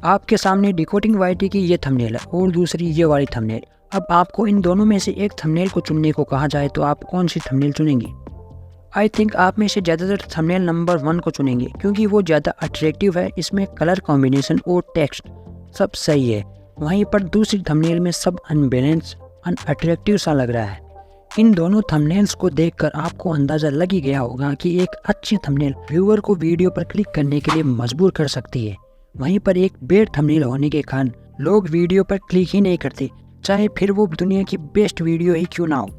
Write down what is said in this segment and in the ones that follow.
आपके सामने decoding YT की ये थंबनेल है और दूसरी ये वाली थंबनेल। अब आपको इन दोनों में से एक थंबनेल को चुनने को कहा जाए तो आप कौन सी थंबनेल चुनेंगे? आई थिंक आप में से ज़्यादातर थंबनेल नंबर 1 को चुनेंगे क्योंकि वो ज़्यादा अट्रैक्टिव है। इसमें कलर कॉम्बिनेशन और टेक्स्ट सब सही है। वहीं पर दूसरी थंबनेल में सब अनबैलेंस अनअट्रैक्टिव सा लग रहा है। इन दोनों थंबनेल्स को देखकर आपको अंदाज़ा लग ही गया होगा कि एक अच्छी थंबनेल व्यूअर को वीडियो पर क्लिक करने के लिए मजबूर कर सकती है। वहीं पर एक बेड थंबनेल होने के कारण लोग वीडियो पर क्लिक ही नहीं करते, चाहे फिर वो दुनिया की बेस्ट वीडियो ही क्यों ना हो।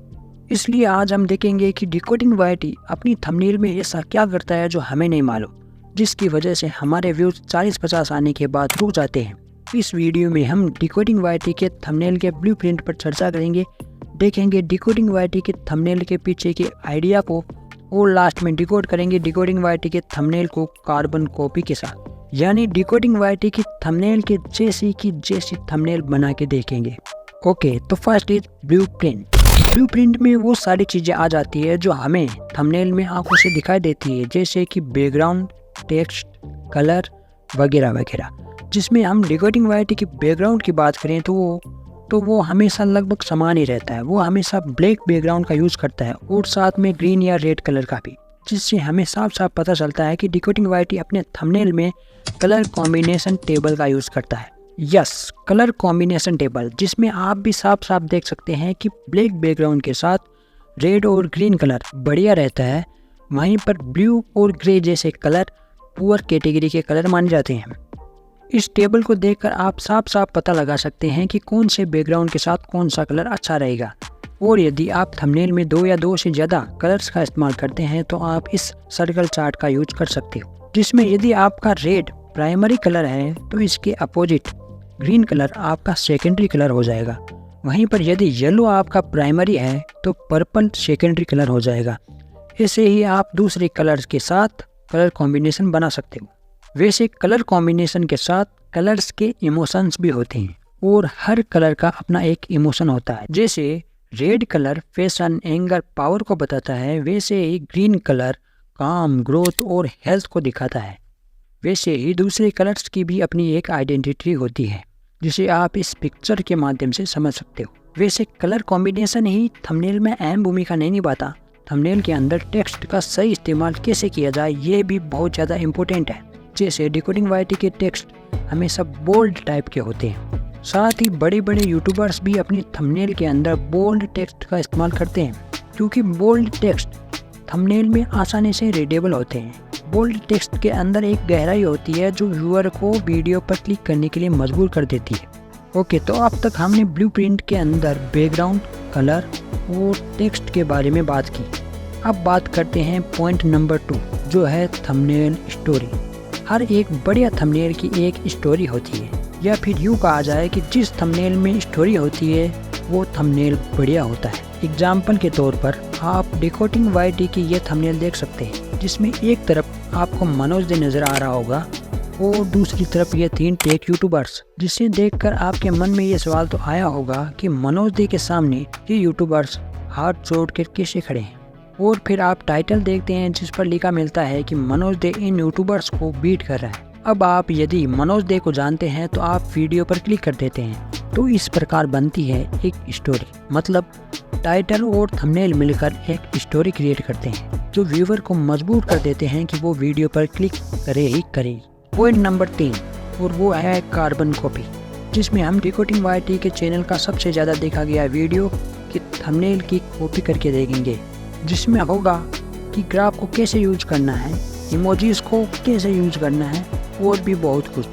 इसलिए आज हम देखेंगे कि डिकोडिंग वाईटी अपनी थंबनेल में ऐसा क्या करता है जो हमें नहीं मालूम, जिसकी वजह से हमारे व्यूज 40-50 आने के बाद रुक जाते हैं। इस वीडियो में हम डिकोडिंग वाईटी के थंबनेल के ब्लूप्रिंट पर चर्चा करेंगे, देखेंगे डिकोडिंग वाईटी के थंबनेल के पीछे के आइडिया को और लास्ट में डिकोड करेंगे डिकोडिंग वाईटी के थंबनेल को कार्बन कॉपी के साथ, यानी डिकोडिंग वाईटी की थंबनेल के जैसी थंबनेल बना के देखेंगे। ओके, तो फर्स्ट इज ब्लूप्रिंट। ब्लूप्रिंट में वो सारी चीज़ें आ जाती है जो हमें थंबनेल में आंखों से दिखाई देती है, जैसे कि बैकग्राउंड, टेक्स्ट, कलर वगैरह वगैरह। जिसमें हम डिकोडिंग वाईटी की बैकग्राउंड की बात करें तो वो हमेशा लगभग समान ही रहता है। वो हमेशा ब्लैक बैकग्राउंड का यूज़ करता है और साथ में ग्रीन या रेड कलर का भी, जिससे हमें साफ साफ पता चलता है कि डिकोडिंग वाईटी अपने थंबनेल में कलर कॉम्बिनेशन टेबल का यूज़ करता है। यस, कलर कॉम्बिनेशन टेबल, जिसमें आप भी साफ साफ देख सकते हैं कि ब्लैक बैकग्राउंड के साथ रेड और ग्रीन कलर बढ़िया रहता है। वहीं पर ब्लू और ग्रे जैसे कलर पुअर कैटेगरी के कलर माने जाते हैं। इस टेबल को देखकर आप साफ साफ पता लगा सकते हैं कि कौन से बैकग्राउंड के साथ कौन सा कलर अच्छा रहेगा। और यदि आप थंबनेल में 2 या 2 से ज़्यादा कलर्स का इस्तेमाल करते हैं तो आप इस सर्कल चार्ट का यूज कर सकते हो, जिसमें यदि आपका रेड प्राइमरी कलर है तो इसके अपोजिट ग्रीन कलर आपका सेकेंडरी कलर हो जाएगा। वहीं पर यदि येलो आपका प्राइमरी है तो पर्पल सेकेंडरी कलर हो जाएगा। ऐसे ही आप दूसरे कलर्स के साथ कलर कॉम्बिनेशन बना सकते हो। वैसे कलर कॉम्बिनेशन के साथ कलर्स के इमोशंस भी होते हैं और हर कलर का अपना एक इमोशन होता है। जैसे red colour fashion, anger, power को बताता है, वैसे ही ग्रीन कलर काम, ग्रोथ और हेल्थ को दिखाता है। वैसे ही दूसरे कलर्स की भी अपनी एक आइडेंटिटी होती है, जिसे आप इस पिक्चर के माध्यम से समझ सकते हो। वैसे कलर कॉम्बिनेशन ही थंबनेल में अहम भूमिका नहीं निभाता। थंबनेल के अंदर टेक्स्ट का सही इस्तेमाल कैसे किया जाए ये भी बहुत ज़्यादा इम्पोर्टेंट है। जैसे डिकोडिंग वाईटी के टेक्स्ट हमेशा बोल्ड टाइप के होते हैं। साथ ही बड़े बड़े यूट्यूबर्स भी अपनी थंबनेल के अंदर बोल्ड टेक्स्ट का इस्तेमाल करते हैं, क्योंकि बोल्ड टेक्स्ट थंबनेल में आसानी से रीडेबल होते हैं। बोल्ड टेक्स्ट के अंदर एक गहराई होती है जो व्यूअर को वीडियो पर क्लिक करने के लिए मजबूर कर देती है। ओके, तो अब तक हमने ब्लूप्रिंट के अंदर बैकग्राउंड, कलर और टेक्स्ट के बारे में बात की। अब बात करते हैं पॉइंट नंबर 2, जो है थंबनेल स्टोरी। हर एक बढ़िया थंबनेल की एक स्टोरी होती है, या फिर यूँ कहा जाए कि जिस थंबनेल में स्टोरी होती है वो थंबनेल बढ़िया होता है। एग्जाम्पल के तौर पर आप डिकोडिंग वाईटी की ये थंबनेल देख सकते हैं, जिसमें एक तरफ आपको मनोज दे नज़र आ रहा होगा और दूसरी तरफ ये 3 टेक यूट्यूबर्स, जिसे देखकर आपके मन में ये सवाल तो आया होगा कि मनोज दे के सामने ये यूट्यूबर्स हाथ जोड़ कर कैसे खड़े हैं। और फिर आप टाइटल देखते हैं जिस पर लिखा मिलता है कि मनोज दे इन यूट्यूबर्स को बीट कर रहा है। अब आप यदि मनोज दे को जानते हैं तो आप वीडियो पर क्लिक कर देते हैं। तो इस प्रकार बनती है एक स्टोरी, मतलब टाइटल और थंबनेल मिलकर एक स्टोरी क्रिएट करते हैं जो व्यूअर को मजबूर कर देते हैं कि वो वीडियो पर क्लिक करे ही करे। पॉइंट नंबर 3, और वो है कार्बन कॉपी, जिसमें हम डिकोडिंग वाईटी के चैनल का सबसे ज़्यादा देखा गया वीडियो की थंबनेल की कॉपी करके देखेंगे, जिसमें होगा कि ग्राफ को कैसे यूज करना है, इमोजीज को कैसे यूज करना है और भी बहुत कुछ।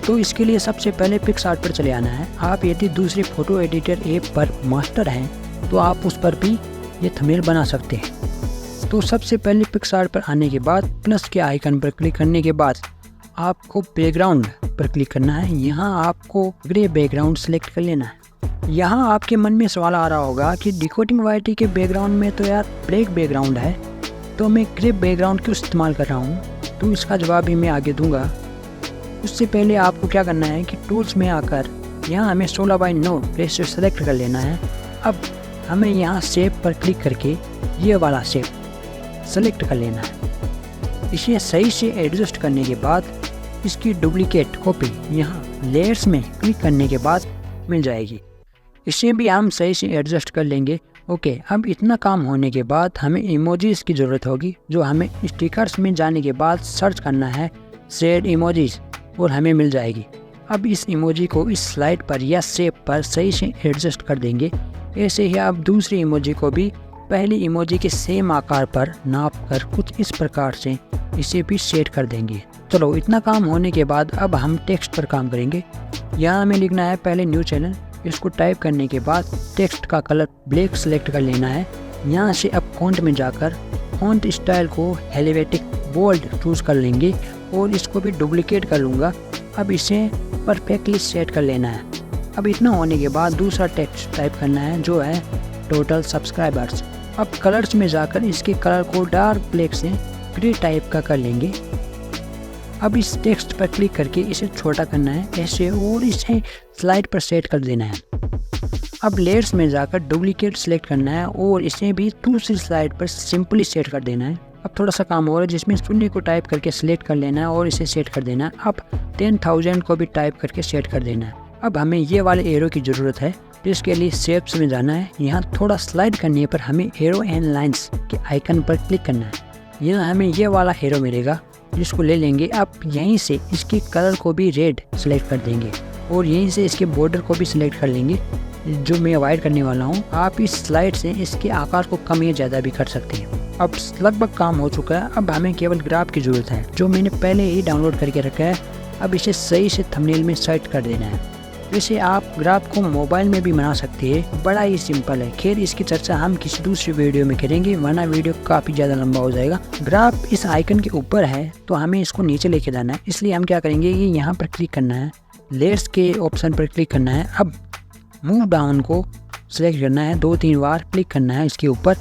तो इसके लिए सबसे पहले पिक्सआर्ट पर चले आना है। आप यदि दूसरे फोटो एडिटर ऐप पर मास्टर हैं तो आप उस पर भी ये थंबनेल बना सकते हैं। तो सबसे पहले पिक्सआर्ट पर आने के बाद प्लस के आइकन पर क्लिक करने के बाद आपको बैकग्राउंड पर क्लिक करना है। यहाँ आपको ग्रे बैकग्राउंड सेलेक्ट कर लेना है। यहाँ आपके मन में सवाल आ रहा होगा कि डिकोडिंग वाईटी के बैकग्राउंड में तो यार ब्लैक बैकग्राउंड है, तो मैं ग्रे बैकग्राउंड क्यों इस्तेमाल कर रहा हूँ? तो इसका जवाब भी मैं आगे दूंगा। उससे पहले आपको क्या करना है कि टूल्स में आकर यहाँ हमें 16:9 रेशियो सेलेक्ट कर लेना है। अब हमें यहाँ शेप पर क्लिक करके ये वाला शेप सेलेक्ट कर लेना है। इसे सही से एडजस्ट करने के बाद इसकी डुप्लीकेट कॉपी यहाँ लेयर्स में क्लिक करने के बाद मिल जाएगी। इसे भी हम सही से एडजस्ट कर लेंगे। ओके, अब इतना काम होने के बाद हमें इमोजीज की ज़रूरत होगी, जो हमें स्टिकर्स में जाने के बाद सर्च करना है शेड इमोजीज, और हमें मिल जाएगी। अब इस इमोजी को इस स्लाइड पर या शेप पर सही से एडजस्ट कर देंगे। ऐसे ही आप दूसरी इमोजी को भी पहली इमोजी के सेम आकार पर नाप कर कुछ इस प्रकार से इसे भी सेट कर देंगे। चलो, इतना काम होने के बाद अब हम टेक्स्ट पर काम करेंगे। यहाँ हमें लिखना है पहले न्यू चैनल। इसको टाइप करने के बाद टेक्स्ट का कलर ब्लैक सेलेक्ट कर लेना है। यहाँ से अब फॉन्ट में जाकर फॉन्ट स्टाइल को हेल्वेटिक बोल्ड चूज़ कर लेंगे और इसको भी डुप्लीकेट कर लूँगा। अब इसे परफेक्टली सेट कर लेना है। अब इतना होने के बाद दूसरा टेक्स्ट टाइप करना है, जो है टोटल सब्सक्राइबर्स। अब कलर्स में जाकर इसके कलर को डार्क ब्लैक से ग्रे टाइप का कर लेंगे। अब इस टेक्स्ट पर क्लिक करके इसे छोटा करना है ऐसे, और इसे स्लाइड पर सेट कर देना है। अब लेयर्स में जाकर डुप्लीकेट सेलेक्ट करना है और इसे भी दूसरी स्लाइड पर सिंपली सेट कर देना है। अब थोड़ा सा काम हो रहा है, जिसमें शून्य को टाइप करके सिलेक्ट कर लेना है और इसे सेट कर देना है। अब 10,000 को भी टाइप करके सेट कर देना है। अब हमें ये वाले एरो की ज़रूरत है, जिसके लिए शेप्स में जाना है। यहाँ थोड़ा स्लाइड करने पर हमें एरो एंड लाइन्स के आइकन पर क्लिक करना है। यहाँ हमें ये वाला एरो मिलेगा, जिसको ले लेंगे। अब यहीं से इसके कलर को भी रेड सेलेक्ट कर देंगे और यहीं से इसके बॉर्डर को भी सिलेक्ट कर लेंगे, जो मैं अवॉइड करने वाला हूँ। आप इस स्लाइड से इसके आकार को कम या ज़्यादा भी कर सकते हैं। अब लगभग काम हो चुका है। अब हमें केवल ग्राफ की ज़रूरत है, जो मैंने पहले ही डाउनलोड करके रखा है। अब इसे सही से थंबनेल में सेट कर देना है। वैसे आप ग्राफ को मोबाइल में भी बना सकते हैं, बड़ा ही सिंपल है। खैर, इसकी चर्चा हम किसी दूसरी वीडियो में करेंगे, वरना वीडियो काफ़ी ज़्यादा लंबा हो जाएगा। ग्राफ इस आइकन के ऊपर है, तो हमें इसको नीचे लेके जाना है। इसलिए हम क्या करेंगे, ये यहाँ पर क्लिक करना है, लेयर्स के ऑप्शन पर क्लिक करना है। अब मूव डाउन को सिलेक्ट करना है, 2-3 बार क्लिक करना है इसके ऊपर,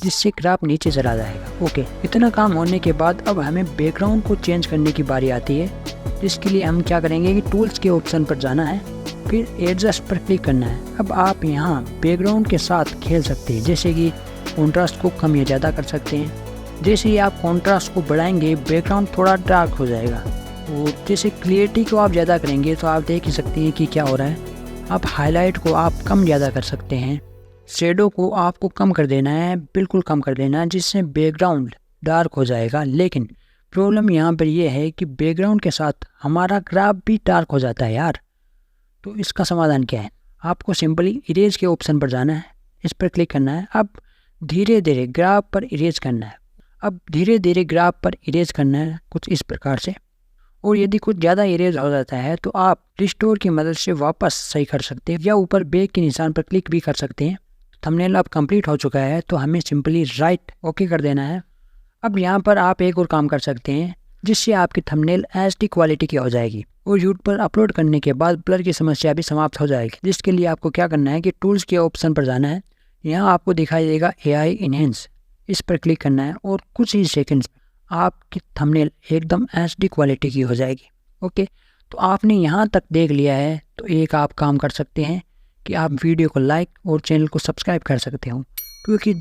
जिससे ग्राफ नीचे चला जाएगा। ओके, इतना काम होने के बाद अब हमें बैकग्राउंड को चेंज करने की बारी आती है। जिसके लिए हम क्या करेंगे कि टूल्स के ऑप्शन पर जाना है, फिर एडजस्ट पर क्लिक करना है। अब आप यहाँ बैकग्राउंड के साथ खेल सकते हैं, जैसे कि कॉन्ट्रास्ट को कम या ज़्यादा कर सकते हैं। जैसे ही आप कॉन्ट्रास्ट को बढ़ाएंगे, बैकग्राउंड थोड़ा डार्क हो जाएगा, और जैसे क्लियरिटी को आप ज़्यादा करेंगे तो आप देख ही सकते हैं कि क्या हो रहा है। अब हाईलाइट को आप कम ज़्यादा कर सकते हैं। शेडो को आपको कम कर देना है, बिल्कुल कम कर देना है, जिससे बैकग्राउंड डार्क हो जाएगा। लेकिन प्रॉब्लम यहाँ पर यह है कि बैकग्राउंड के साथ हमारा ग्राफ भी डार्क हो जाता है यार। तो इसका समाधान क्या है, आपको सिंपली इरेज के ऑप्शन पर जाना है, इस पर क्लिक करना है। अब धीरे धीरे ग्राफ पर इरेज करना है। अब धीरे धीरे ग्राफ पर इरेज करना है कुछ इस प्रकार से, और यदि कुछ ज़्यादा इरेज हो जाता है तो आप रिस्टोर की मदद से वापस सही कर सकते हैं, या ऊपर बैक के निशान पर क्लिक भी कर सकते हैं। थंबनेल अब कंप्लीट हो चुका है, तो हमें सिंपली राइट ओके कर देना है। अब यहाँ पर आप एक और काम कर सकते हैं, जिससे आपकी थंबनेल HD क्वालिटी की हो जाएगी और यूट्यूब पर अपलोड करने के बाद ब्लर की समस्या भी समाप्त हो जाएगी। जिसके लिए आपको क्या करना है कि टूल्स के ऑप्शन पर जाना है। यहाँ आपको दिखाई देगा AI इनहेंस, इस पर क्लिक करना है और कुछ ही सेकंड्स में आपकी थंबनेल एकदम HD क्वालिटी की हो जाएगी। ओके, तो आपने यहाँ तक देख लिया है, तो एक आप काम कर सकते हैं कि आप वीडियो को लाइक और चैनल को सब्सक्राइब कर सकते हो, क्योंकि